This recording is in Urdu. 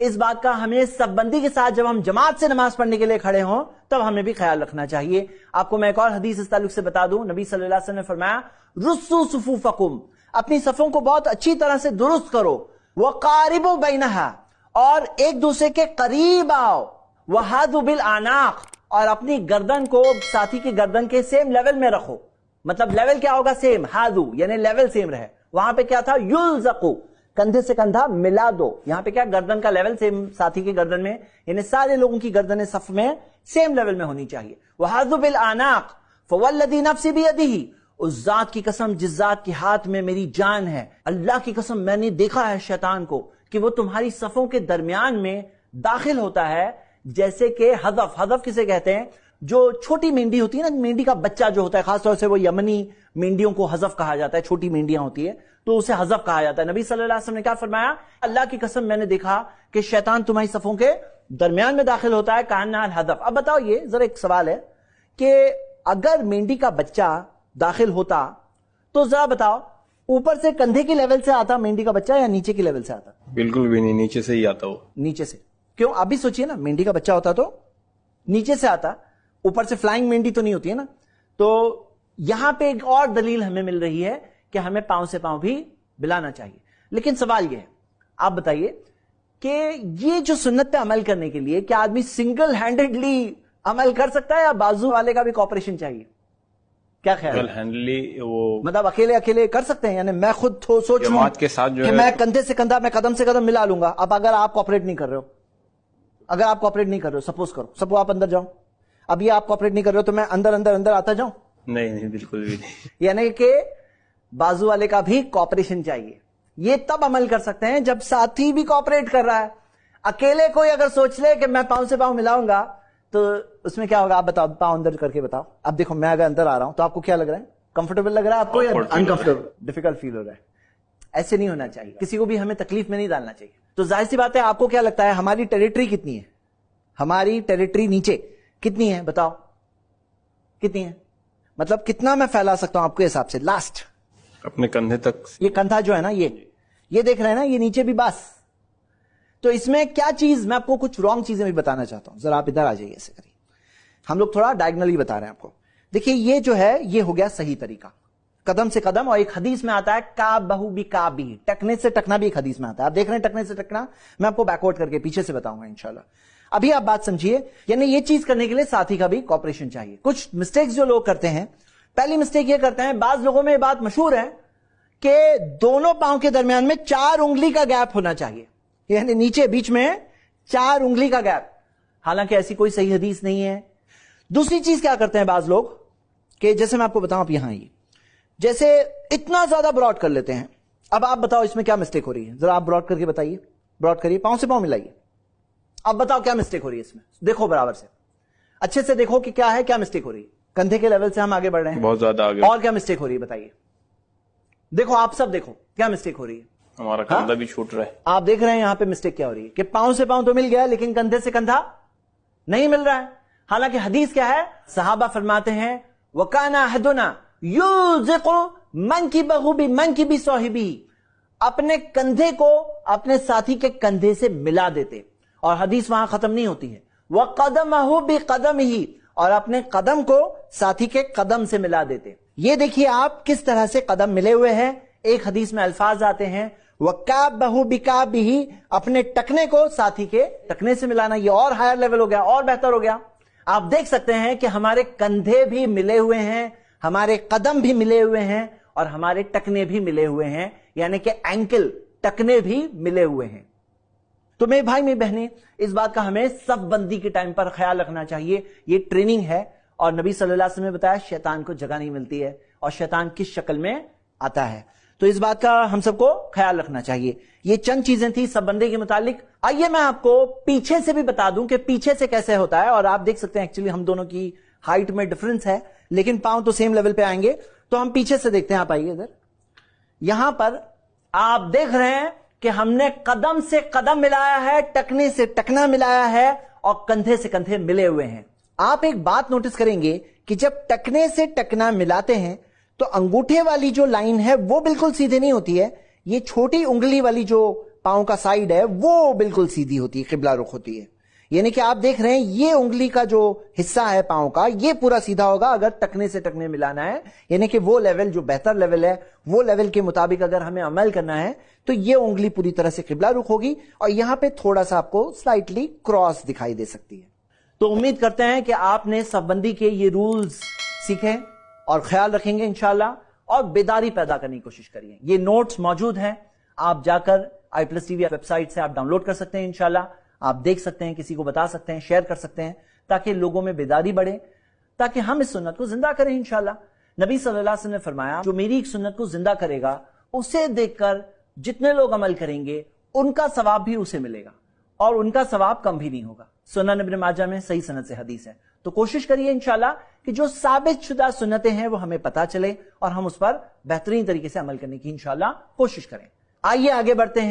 اس بات کا ہمیں سب بندی کے ساتھ جب ہم جماعت سے نماز پڑھنے کے لیے کھڑے ہوں تب ہمیں بھی خیال رکھنا چاہیے. آپ کو میں ایک اور حدیث اس تعلق سے بتا دوں. نبی صلی اللہ علیہ وسلم نے فرمایا رسو صفوفکم، اپنی صفوں کو بہت اچھی طرح سے درست کرو. وقاربوا بینہا، اور ایک دوسرے کے قریب آؤ. وحاذوا بالاعناق، اور اپنی گردن کو ساتھی کی گردن کے سیم لیول میں رکھو. مطلب لیول کیا ہوگا؟ سیم. حاذو یعنی لیول سیم رہے. وہاں پہ کیا تھا؟ یلزقو، کندھے سے کندھا ملا دو. یہاں پہ کیا؟ گردن کا لیول سیم ساتھی کی گردن میں، یعنی سارے لوگوں کی گردنیں صف میں سیم لیول میں ہونی چاہیے. وحاذوا بالاعناق فوالذی نفسی بیدہ، اس ذات کی قسم جس ذات کے ہاتھ میں میری جان ہے، اللہ کی قسم میں نے دیکھا ہے شیطان کو کہ وہ تمہاری صفوں کے درمیان میں داخل ہوتا ہے جیسے کہ حذف. حذف کسے کہتے ہیں؟ جو چھوٹی مینڈی ہوتی ہے نا، مینڈی کا بچہ جو ہوتا ہے، خاص طور سے وہ یمنی مینڈیوں کو حذف کہا جاتا ہے، چھوٹی مینڈیاں ہوتی ہے تو اسے حذف کہا جاتا ہے. نبی صلی اللہ علیہ وسلم نے کیا فرمایا؟ اللہ کی قسم میں نے دیکھا کہ شیطان تمہاری صفوں کے درمیان میں داخل ہوتا ہے کاننا الحذف. اب بتاؤ، یہ ذرا ایک سوال ہے کہ اگر مینڈی کا بچہ داخل ہوتا تو ذرا بتاؤ اوپر سے کندھے کی لیول سے آتا مینڈی کا بچہ یا نیچے کی لیول سے آتا؟ بالکل بھی نہیں، نیچے سے ہی آتا. وہ نیچے سے. کیوں؟ آپ بھی سوچئے نا، مینڈی کا بچہ ہوتا تو نیچے سے آتا، اوپر سے فلائنگ مینڈی تو نہیں ہوتی ہے نا. تو یہاں پہ ایک اور دلیل ہمیں مل رہی ہے کہ ہمیں پاؤں سے پاؤں بھی ملانا چاہیے. لیکن سوال یہ ہے، آپ بتائیے کہ یہ جو سنت پہ عمل کرنے کے لیے کیا آدمی سنگل ہینڈڈلی عمل کر سکتا ہے یا بازو والے کا بھی کوآپریشن چاہیے؟ کیا خیال ہے؟ وہ مطلب اکیلے کر سکتے ہیں؟ یعنی میں خود سوچ لوں جماعت کے ساتھ جو کہ ہے میں کندھے سے کندھا، میں قدم سے قدم ملا لوں گا. اب اگر آپ کوآپریٹ نہیں کر رہے ہو، سپوز کرو آپ اندر جاؤ، اب یہ آپ کوآپریٹ نہیں کر رہے ہو تو میں اندر آتا جاؤں؟ نہیں، بالکل بھی نہیں. یعنی کہ بازو والے کا بھی کوآپریشن چاہیے. یہ تب عمل کر سکتے ہیں جب ساتھی بھی کوآپریٹ کر رہا ہے. اکیلے کوئی اگر سوچ لے کہ میں پاؤں سے پاؤں ملاؤں گا تو اس میں کیا ہوگا؟ آپ بتاؤ، پاؤں اندر کر کے بتاؤ. اب دیکھو میں اگر اندر آ رہا ہوں تو آپ کو کیا لگ رہا ہے؟ کمفرٹیبل لگ رہا ہے آپ کو یا انکمفرٹیبل، ڈیفیکلٹ فیل ہو رہا ہے؟ ایسے نہیں ہونا چاہیے، کسی کو بھی ہمیں تکلیف میں نہیں ڈالنا چاہیے. تو ظاہر سی بات ہے، آپ کو کیا لگتا ہے ہماری ٹیریٹری کتنی ہے؟ ہماری ٹیریٹری نیچے کتنی ہے؟ بتاؤ کتنی ہے؟ مطلب کتنا میں پھیلا سکتا ہوں آپ کے حساب سے؟ لاسٹ اپنے کندھے تک. یہ کندھا جو ہے نا، یہ دیکھ رہے ہیں نا، یہ نیچے بھی بس. تو اس میں کیا چیز، میں آپ کو کچھ رانگ چیزیں بھی بتانا چاہتا ہوں. ذرا آپ ادھر آ جائیے، ایسے کریے. ہم لوگ تھوڑا ڈائگنلی بتا رہے ہیں آپ کو. دیکھیے یہ جو ہے یہ ہو گیا صحیح طریقہ، قدم سے قدم. اور ایک حدیث میں آتا ہے کابہو بکابہ، ٹکنے سے ٹکنا بھی ایک حدیث میں آتا ہے. آپ دیکھ رہے ہیں ٹکنے سے ٹکنا، میں آپ کو بیکورڈ کر کے پیچھے سے بتاؤں گا انشاءاللہ. ابھی آپ بات سمجھیے، یعنی یہ چیز کرنے کے لیے ساتھی کا بھی کوآپریشن چاہیے. کچھ مسٹیکس جو لوگ کرتے ہیں، پہلی مسٹیک یہ کرتے ہیں، بعض لوگوں میں یہ بات مشہور ہے کہ دونوں پاؤں کے درمیان میں 4 انگلی کا گیپ ہونا چاہیے، یعنی نیچے بیچ میں 4 انگلی کا گیپ. حالانکہ ایسی کوئی صحیح حدیث نہیں ہے. دوسری چیز کیا کرتے ہیں بعض لوگ کہ جیسے میں آپ کو بتاؤں، آپ یہاں آئیے، جیسے اتنا زیادہ براڈ کر لیتے ہیں. اب آپ بتاؤ اس میں کیا مسٹیک ہو رہی ہے؟ ذرا آپ براڈ کر کے بتائیے. براڈ کریے، پاؤں سے پاؤں ملائیے. اب بتاؤ کیا مسٹیک ہو رہی ہے اس میں؟ دیکھو برابر سے، اچھے سے دیکھو کہ کیا ہے، کیا مسٹیک ہو رہی ہے. کندھے کے لیول سے ہم آگے بڑھ رہے ہیں، بہت زیادہ آگے. اور کیا مسٹیک ہو رہی ہے بتائیے؟ دیکھو آپ سب دیکھو کیا مسٹیک ہو رہی ہے. ہمارا کندھا بھی چھوٹ رہا ہے. آپ دیکھ رہے ہیں یہاں پہ مسٹیک کیا ہو رہی ہے کہ پاؤں سے پاؤں تو مل گیا لیکن کندھے سے کندھا نہیں مل رہا ہے. حالانکہ حدیث کیا ہے؟ صحابہ فرماتے ہیں وَكَانَ أَحَدُنَا يُوزِقُ مَنْكِبَهُ بِمَنْكِبِ صَاحِبِهِ، اپنے کندھے کو اپنے ساتھی کے کندھے سے ملا دیتے. اور حدیث وہاں ختم نہیں ہوتی ہے، وَقَدَمَهُ بِقَدَمِهِ، اور اپنے قدم کو ساتھی کے قدم سے ملا دیتے. یہ دیکھیے آپ کس طرح سے قدم ملے ہوئے ہیں. ایک حدیث میں الفاظ آتے ہیں وَكَابَهُ بِكَابِهِ، اپنے ٹکنے کو ساتھی کے ٹکنے سے ملانا. یہ اور ہائر لیول ہو گیا، اور بہتر ہو گیا. آپ دیکھ سکتے ہیں کہ ہمارے کندھے بھی ملے ہوئے ہیں، ہمارے قدم بھی ملے ہوئے ہیں، اور ہمارے ٹکنے بھی ملے ہوئے ہیں، یعنی کہ اینکل ٹکنے بھی ملے ہوئے ہیں. تو میرے بھائی میری بہنیں، اس بات کا ہمیں صف بندی کے ٹائم پر خیال رکھنا چاہیے. یہ ٹریننگ ہے، اور نبی صلی اللہ علیہ وسلم نے بتایا شیطان کو جگہ نہیں ملتی ہے، اور شیطان کس شکل میں آتا ہے. تو اس بات کا ہم سب کو خیال رکھنا چاہیے. یہ چند چیزیں تھیں سب بندے کے متعلق. آئیے میں آپ کو پیچھے سے بھی بتا دوں کہ پیچھے سے کیسے ہوتا ہے. اور آپ دیکھ سکتے ہیں ایکچولی ہم دونوں کی ہائٹ میں ڈفرنس ہے، لیکن پاؤں تو سیم لیول پہ آئیں گے. تو ہم پیچھے سے دیکھتے ہیں. آپ آئیے ادھر. یہاں پر آپ دیکھ رہے ہیں کہ ہم نے قدم سے قدم ملایا ہے، ٹکنے سے ٹکنا ملایا ہے، اور کندھے سے کندھے ملے ہوئے ہیں. آپ ایک بات نوٹس کریں گے کہ جب ٹکنے سے ٹکنا ملاتے ہیں تو انگوٹھے والی جو لائن ہے وہ بالکل سیدھے نہیں ہوتی ہے. یہ چھوٹی انگلی والی جو پاؤں کا سائیڈ ہے وہ بالکل سیدھی ہوتی ہے، قبلہ رخ ہوتی ہے. یعنی کہ آپ دیکھ رہے ہیں یہ انگلی کا جو حصہ ہے پاؤں کا یہ پورا سیدھا ہوگا اگر ٹکنے سے ٹکنے ملانا ہے. یعنی کہ وہ لیول جو بہتر لیول ہے وہ لیول کے مطابق اگر ہمیں عمل کرنا ہے تو یہ انگلی پوری طرح سے قبلہ رخ ہوگی، اور یہاں پہ تھوڑا سا آپ کو سلائٹلی کراس دکھائی دے سکتی ہے. تو امید کرتے ہیں کہ آپ نے صف بندی کے یہ رولز سیکھیں اور خیال رکھیں گے انشاءاللہ، اور بیداری پیدا کرنے کی کوشش کریے. یہ نوٹس موجود ہیں، آپ جا کر i+tv ویب سائٹ سے آپ ڈاؤن لوڈ کر سکتے ہیں. انشاءاللہ آپ دیکھ سکتے ہیں، کسی کو بتا سکتے ہیں، شیئر کر سکتے ہیں، تاکہ لوگوں میں بیداری بڑھے، تاکہ ہم اس سنت کو زندہ کریں انشاءاللہ. نبی صلی اللہ علیہ وسلم نے فرمایا جو میری ایک سنت کو زندہ کرے گا اسے دیکھ کر جتنے لوگ عمل کریں گے ان کا ثواب بھی اسے ملے گا، اور ان کا ثواب کم بھی نہیں ہوگا. سنن ابن ماجہ میں صحیح سند سے حدیث ہے. تو کوشش کریے انشاءاللہ کہ جو ثابت شدہ سنتیں ہیں وہ ہمیں پتہ چلے اور ہم اس پر بہترین طریقے سے عمل کرنے کی انشاءاللہ کوشش کریں. آئیے آگے بڑھتے ہیں.